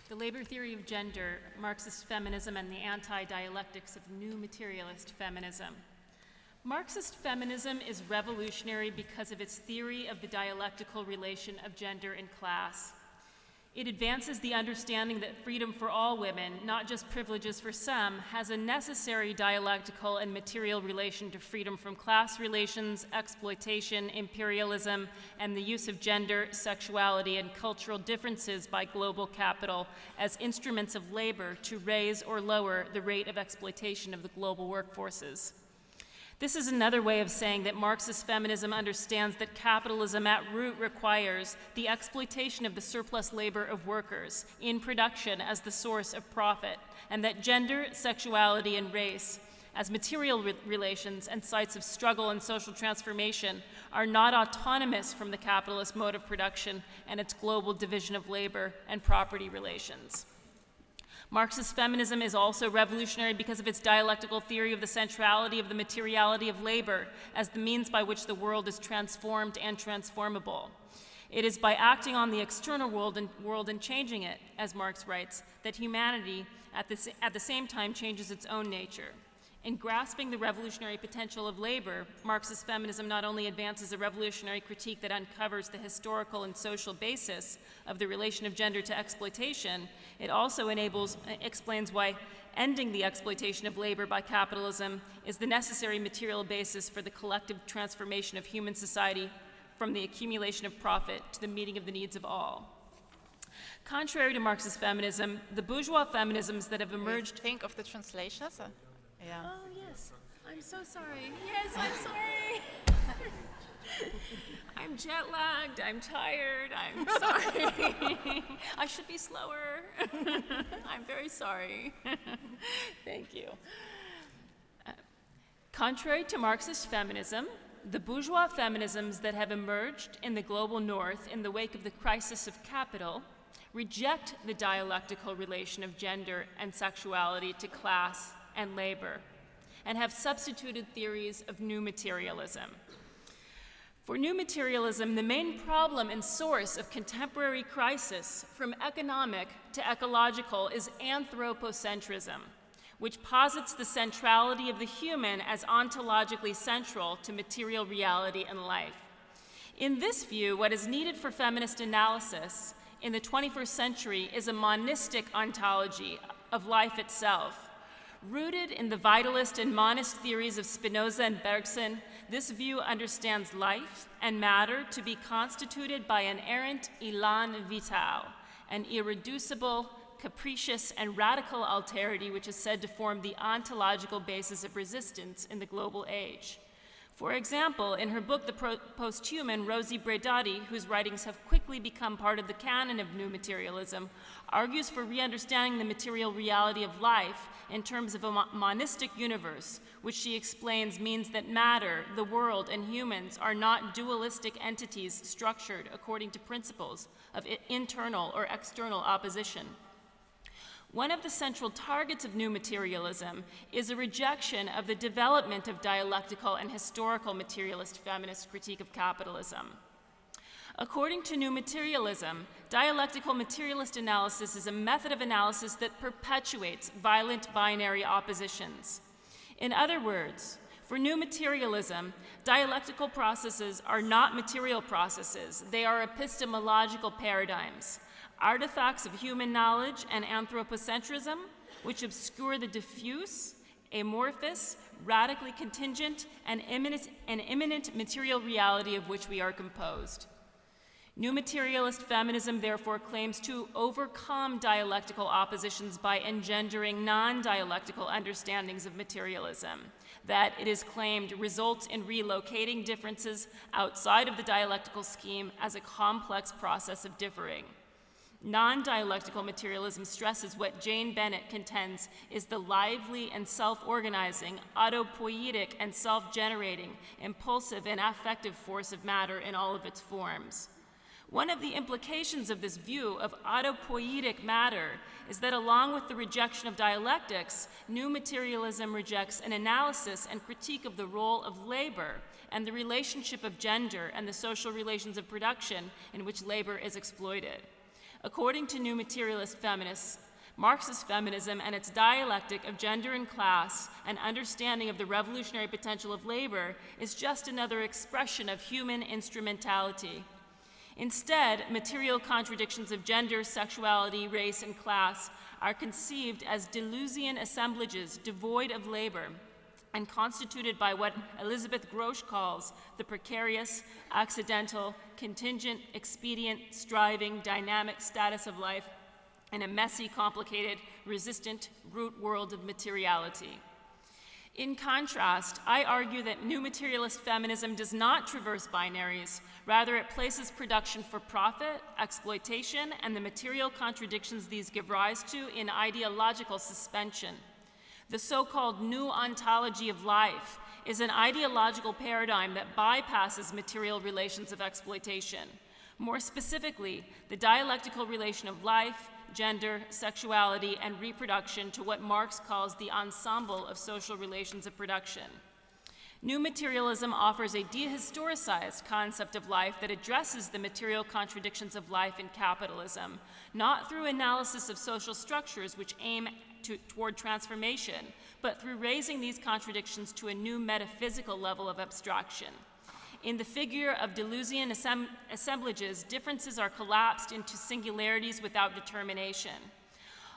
The labor theory of gender, Marxist feminism, and the anti-dialectics of new materialist feminism. Marxist feminism is revolutionary because of its theory of the dialectical relation of gender and class. It advances the understanding that freedom for all women, not just privileges for some, has a necessary dialectical and material relation to freedom from class relations, exploitation, imperialism, and the use of gender, sexuality, and cultural differences by global capital as instruments of labor to raise or lower the rate of exploitation of the global workforces. This is another way of saying that Marxist feminism understands that capitalism at root requires the exploitation of the surplus labor of workers in production as the source of profit, and that gender, sexuality, and race, as material relations and sites of struggle and social transformation, are not autonomous from the capitalist mode of production and its global division of labor and property relations. Marxist feminism is also revolutionary because of its dialectical theory of the centrality of the materiality of labor as the means by which the world is transformed and transformable. It is by acting on the external world and changing it, as Marx writes, that humanity at the same time changes its own nature. In grasping the revolutionary potential of labor, Marxist feminism not only advances a revolutionary critique that uncovers the historical and social basis of the relation of gender to exploitation, it also explains why ending the exploitation of labor by capitalism is the necessary material basis for the collective transformation of human society from the accumulation of profit to the meeting of the needs of all. Contrary to Marxist feminism, the bourgeois feminisms that have emerged— Think of the translations? Yeah. Oh, yes. I'm so sorry. Yes, I'm sorry. I'm jet-lagged. I'm tired. I'm sorry. I should be slower. I'm very sorry. Thank you. Contrary to Marxist feminism, the bourgeois feminisms that have emerged in the global north in the wake of the crisis of capital reject the dialectical relation of gender and sexuality to class and labor, and have substituted theories of new materialism. For new materialism, the main problem and source of contemporary crisis, from economic to ecological, is anthropocentrism, which posits the centrality of the human as ontologically central to material reality and life. In this view, what is needed for feminist analysis in the 21st century is a monistic ontology of life itself. Rooted in the vitalist and monist theories of Spinoza and Bergson, this view understands life and matter to be constituted by an errant élan vital, an irreducible, capricious, and radical alterity which is said to form the ontological basis of resistance in the global age. For example, in her book, The Posthuman, Rosie Braidotti, whose writings have quickly become part of the canon of new materialism, argues for re-understanding the material reality of life in terms of a monistic universe, which she explains means that matter, the world, and humans are not dualistic entities structured according to principles of internal or external opposition. One of the central targets of new materialism is a rejection of the development of dialectical and historical materialist feminist critique of capitalism. According to new materialism, dialectical materialist analysis is a method of analysis that perpetuates violent binary oppositions. In other words, for new materialism, dialectical processes are not material processes, they are epistemological paradigms, artifacts of human knowledge and anthropocentrism, which obscure the diffuse, amorphous, radically contingent, and imminent material reality of which we are composed. New materialist feminism therefore claims to overcome dialectical oppositions by engendering non-dialectical understandings of materialism, that it is claimed results in relocating differences outside of the dialectical scheme as a complex process of differing. Non-dialectical materialism stresses what Jane Bennett contends is the lively and self-organizing, autopoietic and self-generating, impulsive and affective force of matter in all of its forms. One of the implications of this view of autopoietic matter is that along with the rejection of dialectics, new materialism rejects an analysis and critique of the role of labor and the relationship of gender and the social relations of production in which labor is exploited. According to new materialist feminists, Marxist feminism and its dialectic of gender and class and understanding of the revolutionary potential of labor is just another expression of human instrumentality. Instead, material contradictions of gender, sexuality, race, and class are conceived as Deleuzian assemblages devoid of labor and constituted by what Elizabeth Grosz calls the precarious, accidental, contingent, expedient, striving, dynamic status of life in a messy, complicated, resistant, brute world of materiality. In contrast, I argue that new materialist feminism does not traverse binaries. Rather, it places production for profit, exploitation, and the material contradictions these give rise to in ideological suspension. The so-called new ontology of life is an ideological paradigm that bypasses material relations of exploitation. More specifically, the dialectical relation of life, gender, sexuality, and reproduction to what Marx calls the ensemble of social relations of production. New materialism offers a dehistoricized concept of life that addresses the material contradictions of life in capitalism, not through analysis of social structures which aim toward transformation, but through raising these contradictions to a new metaphysical level of abstraction. In the figure of Deleuzian assemblages, differences are collapsed into singularities without determination.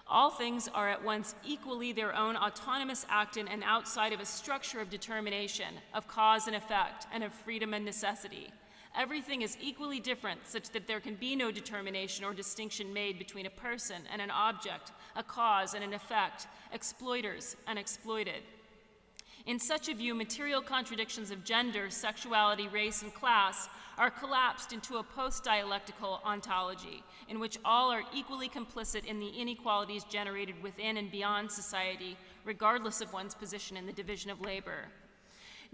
All things are at once equally their own autonomous actin and outside of a structure of determination, of cause and effect, and of freedom and necessity. Everything is equally different, such that there can be no determination or distinction made between a person and an object, a cause and an effect, exploiters and exploited. In such a view, material contradictions of gender, sexuality, race, and class are collapsed into a post-dialectical ontology, in which all are equally complicit in the inequalities generated within and beyond society, regardless of one's position in the division of labor.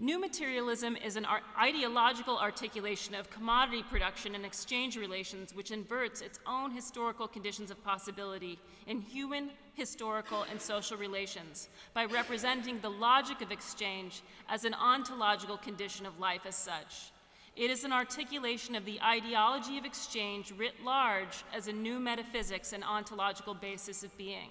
New materialism is an ideological articulation of commodity production and exchange relations which inverts its own historical conditions of possibility in human, historical, and social relations by representing the logic of exchange as an ontological condition of life as such. It is an articulation of the ideology of exchange writ large as a new metaphysics and ontological basis of being.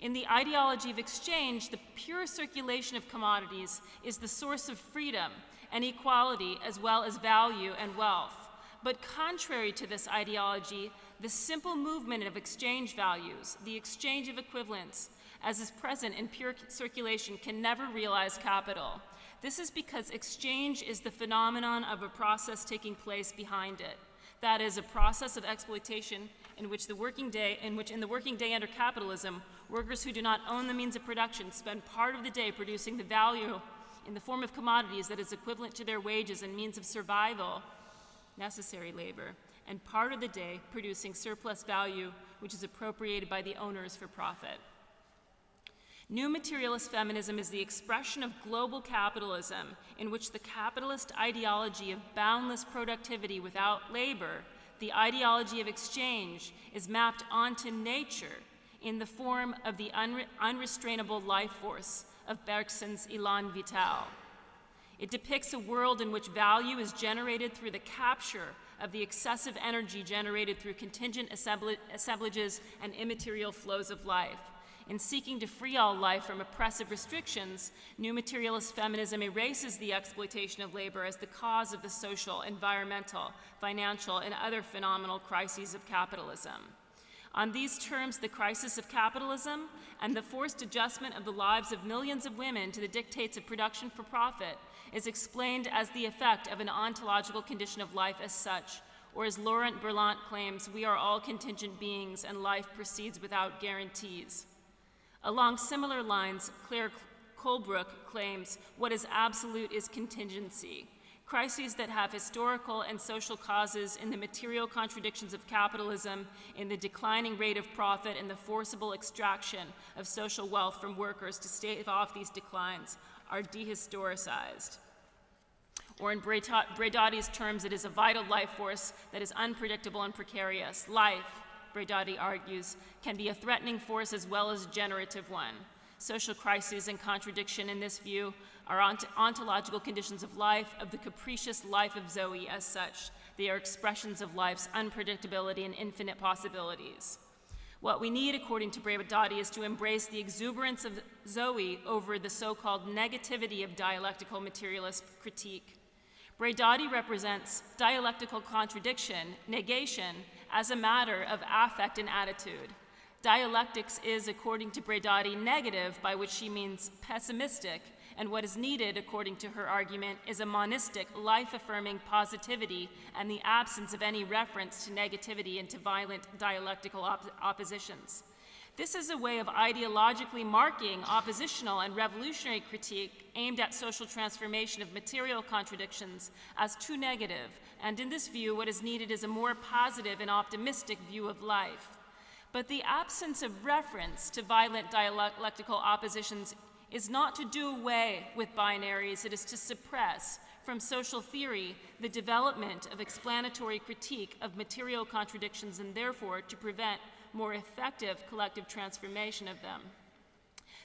In the ideology of exchange, the pure circulation of commodities is the source of freedom and equality as well as value and wealth. But contrary to this ideology, the simple movement of exchange values, the exchange of equivalents, as is present in pure circulation, can never realize capital. This is because exchange is the phenomenon of a process taking place behind it. That is, a process of exploitation in which in the working day under capitalism, workers who do not own the means of production spend part of the day producing the value in the form of commodities that is equivalent to their wages and means of survival, necessary labor, and part of the day producing surplus value which is appropriated by the owners for profit. New materialist feminism is the expression of global capitalism in which the capitalist ideology of boundless productivity without labor, the ideology of exchange, is mapped onto nature in the form of the unrestrainable life force of Bergson's Elan Vital. It depicts a world in which value is generated through the capture of the excessive energy generated through contingent assemblages and immaterial flows of life. In seeking to free all life from oppressive restrictions, new materialist feminism erases the exploitation of labor as the cause of the social, environmental, financial, and other phenomenal crises of capitalism. On these terms, the crisis of capitalism and the forced adjustment of the lives of millions of women to the dictates of production for profit is explained as the effect of an ontological condition of life as such, or as Laurent Berlant claims, we are all contingent beings and life proceeds without guarantees. Along similar lines, Claire Colebrook claims what is absolute is contingency. Crises that have historical and social causes in the material contradictions of capitalism, in the declining rate of profit, and the forcible extraction of social wealth from workers to stave off these declines, are dehistoricized. Or in Bredotti's terms, it is a vital life force that is unpredictable and precarious. Life, Bredotti argues, can be a threatening force as well as a generative one. Social crises and contradiction in this view are ontological conditions of life, of the capricious life of Zoe as such, They are expressions of life's unpredictability and infinite possibilities. What we need, according to Braidati, is to embrace the exuberance of Zoe over the so-called negativity of dialectical materialist critique. Braidati represents dialectical contradiction, negation, as a matter of affect and attitude. Dialectics is, according to Braidati, negative, by which she means pessimistic, and what is needed, according to her argument, is a monistic, life-affirming positivity and the absence of any reference to negativity and to violent dialectical oppositions. This is a way of ideologically marking oppositional and revolutionary critique aimed at social transformation of material contradictions as too negative, and in this view, what is needed is a more positive and optimistic view of life. But the absence of reference to violent dialectical oppositions is not to do away with binaries, it is to suppress from social theory the development of explanatory critique of material contradictions and therefore to prevent more effective collective transformation of them.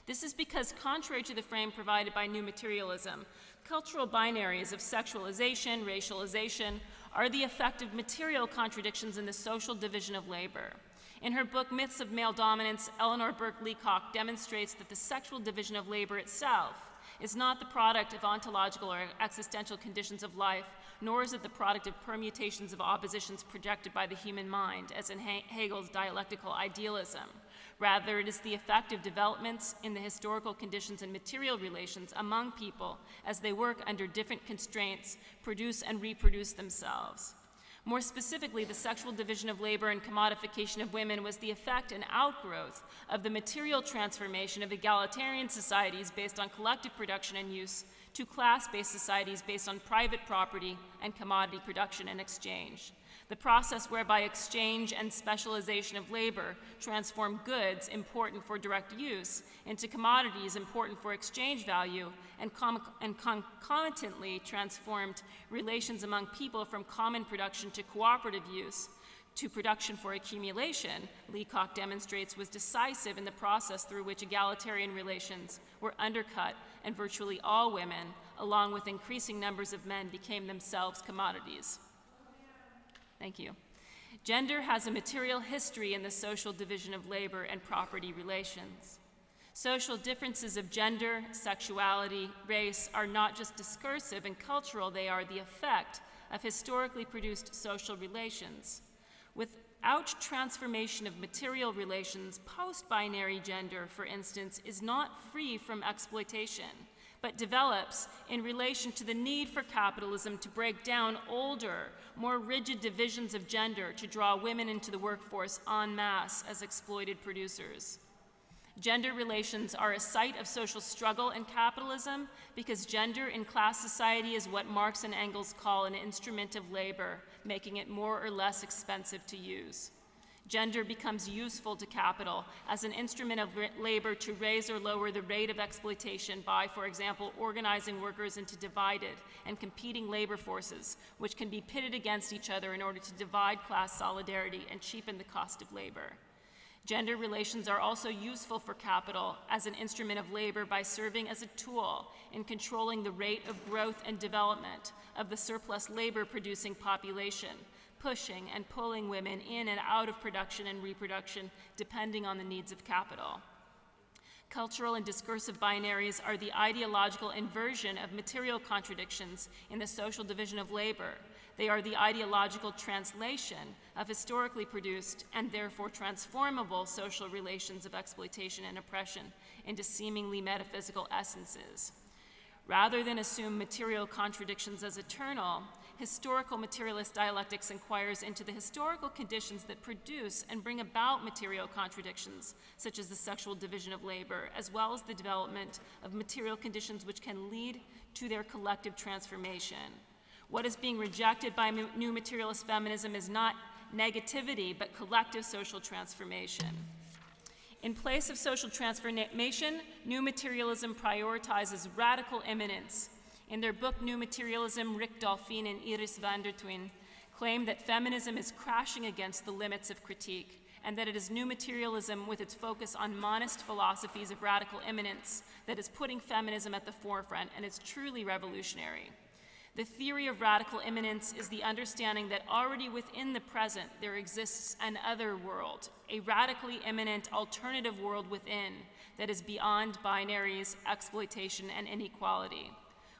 This is because, contrary to the frame provided by new materialism, cultural binaries of sexualization, racialization are the effect of material contradictions in the social division of labor. In her book, Myths of Male Dominance, Eleanor Burke Leacock demonstrates that the sexual division of labor itself is not the product of ontological or existential conditions of life, nor is it the product of permutations of oppositions projected by the human mind, as in Hegel's dialectical idealism. Rather, it is the effect of developments in the historical conditions and material relations among people as they work under different constraints, produce and reproduce themselves. More specifically, the sexual division of labor and commodification of women was the effect and outgrowth of the material transformation of egalitarian societies based on collective production and use to class-based societies based on private property and commodity production and exchange. The process whereby exchange and specialization of labor transform goods important for direct use into commodities important for exchange value and concomitantly transformed relations among people from common production to cooperative use to production for accumulation, Leacock demonstrates was decisive in the process through which egalitarian relations were undercut and virtually all women, along with increasing numbers of men, became themselves commodities. Thank you. Gender has a material history in the social division of labor and property relations. Social differences of gender, sexuality, race are not just discursive and cultural, they are the effect of historically produced social relations. Without transformation of material relations, post-binary gender, for instance, is not free from exploitation, but develops in relation to the need for capitalism to break down older, more rigid divisions of gender to draw women into the workforce en masse as exploited producers. Gender relations are a site of social struggle in capitalism because gender in class society is what Marx and Engels call an instrument of labor, making it more or less expensive to use. Gender becomes useful to capital as an instrument of labor to raise or lower the rate of exploitation by, for example, organizing workers into divided and competing labor forces, which can be pitted against each other in order to divide class solidarity and cheapen the cost of labor. Gender relations are also useful for capital as an instrument of labor by serving as a tool in controlling the rate of growth and development of the surplus labor-producing population, pushing and pulling women in and out of production and reproduction depending on the needs of capital. Cultural and discursive binaries are the ideological inversion of material contradictions in the social division of labor. They are the ideological translation of historically produced and therefore transformable social relations of exploitation and oppression into seemingly metaphysical essences. Rather than assume material contradictions as eternal, historical materialist dialectics inquires into the historical conditions that produce and bring about material contradictions, such as the sexual division of labor, as well as the development of material conditions which can lead to their collective transformation. What is being rejected by new materialist feminism is not negativity, but collective social transformation. In place of social transformation, new materialism prioritizes radical imminence. In their book, New Materialism, Rick Dolphin and Iris van der Twijn claim that feminism is crashing against the limits of critique, and that it is new materialism with its focus on monist philosophies of radical imminence that is putting feminism at the forefront and is truly revolutionary. The theory of radical imminence is the understanding that already within the present there exists an other world, a radically imminent alternative world within that is beyond binaries, exploitation, and inequality.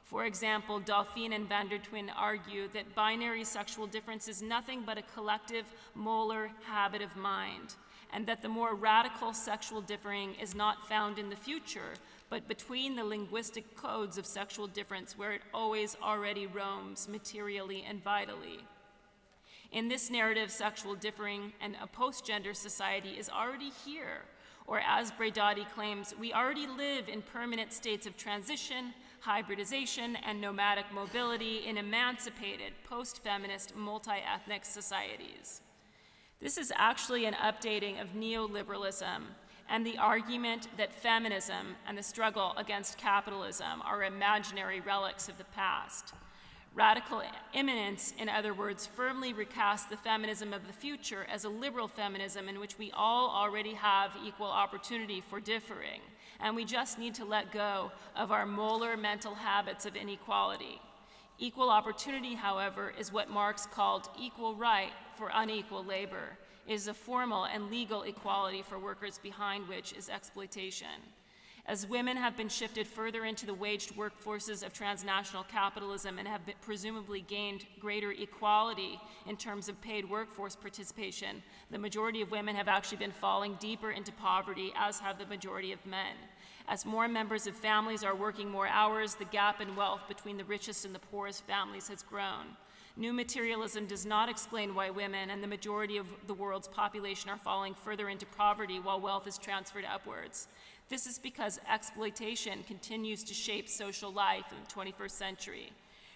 For example, Delphine and van der Twin argue that binary sexual difference is nothing but a collective molar habit of mind, and that the more radical sexual differing is not found in the future, but between the linguistic codes of sexual difference where it always already roams materially and vitally. In this narrative, sexual differing and a post-gender society is already here, or as Bredati claims, we already live in permanent states of transition, hybridization, and nomadic mobility in emancipated, post-feminist, multi-ethnic societies. This is actually an updating of neoliberalism and the argument that feminism and the struggle against capitalism are imaginary relics of the past. Radical imminence, in other words, firmly recasts the feminism of the future as a liberal feminism in which we all already have equal opportunity for differing, and we just need to let go of our molar mental habits of inequality. Equal opportunity, however, is what Marx called equal right for unequal labor. It is a formal and legal equality for workers behind which is exploitation. As women have been shifted further into the waged workforces of transnational capitalism and have presumably gained greater equality in terms of paid workforce participation, the majority of women have actually been falling deeper into poverty, as have the majority of men. As more members of families are working more hours, the gap in wealth between the richest and the poorest families has grown. New materialism does not explain why women and the majority of the world's population are falling further into poverty while wealth is transferred upwards. This is because exploitation continues to shape social life in the 21st century.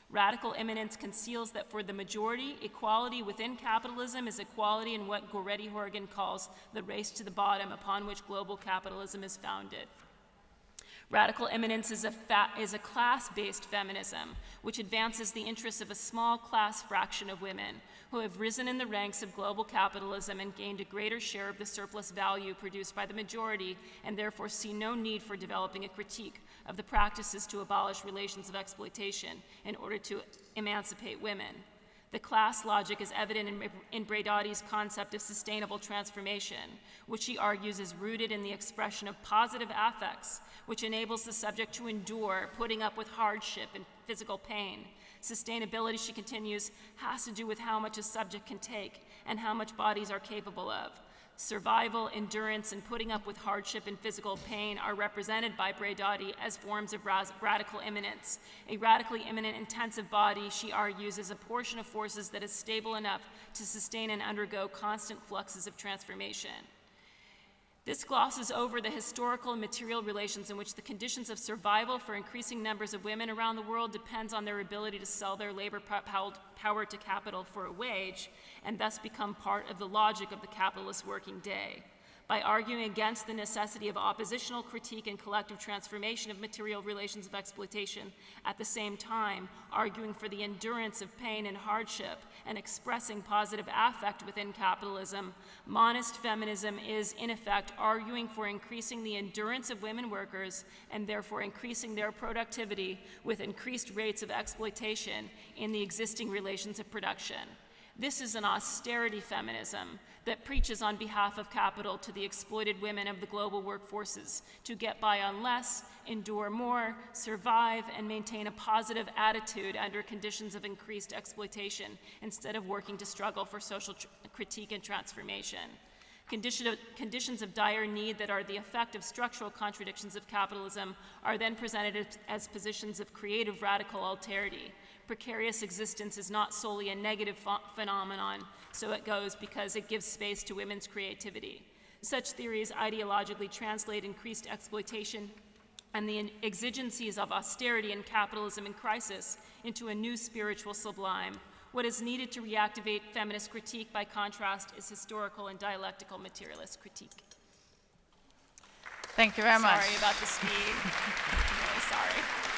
Radical imminence conceals that for the majority, equality within capitalism is equality in what Goretti-Horgan calls the race to the bottom upon which global capitalism is founded. Radical imminence is a class-based feminism, which advances the interests of a small class fraction of women who have risen in the ranks of global capitalism and gained a greater share of the surplus value produced by the majority, and therefore see no need for developing a critique of the practices to abolish relations of exploitation in order to emancipate women. The class logic is evident in Bredati's concept of sustainable transformation, which he argues is rooted in the expression of positive affects, which enables the subject to endure, putting up with hardship and physical pain. Sustainability, she continues, has to do with how much a subject can take and how much bodies are capable of. Survival, endurance, and putting up with hardship and physical pain are represented by Bredati as forms of radical imminence. A radically imminent intensive body, she argues, is a portion of forces that is stable enough to sustain and undergo constant fluxes of transformation. This glosses over the historical and material relations in which the conditions of survival for increasing numbers of women around the world depends on their ability to sell their labor power to capital for a wage, and thus become part of the logic of the capitalist working day. By arguing against the necessity of oppositional critique and collective transformation of material relations of exploitation, at the same time arguing for the endurance of pain and hardship and expressing positive affect within capitalism, monist feminism is, in effect, arguing for increasing the endurance of women workers and therefore increasing their productivity with increased rates of exploitation in the existing relations of production. This is an austerity feminism that preaches on behalf of capital to the exploited women of the global workforces to get by on less, endure more, survive, and maintain a positive attitude under conditions of increased exploitation instead of working to struggle for social critique and transformation. Conditions of dire need that are the effect of structural contradictions of capitalism are then presented as positions of creative radical alterity. Precarious existence is not solely a negative phenomenon, so it goes because it gives space to women's creativity. Such theories ideologically translate increased exploitation and the exigencies of austerity and capitalism in crisis into a new spiritual sublime. What is needed to reactivate feminist critique, by contrast, is historical and dialectical materialist critique. Thank you very much. Sorry about the speed. I'm really sorry.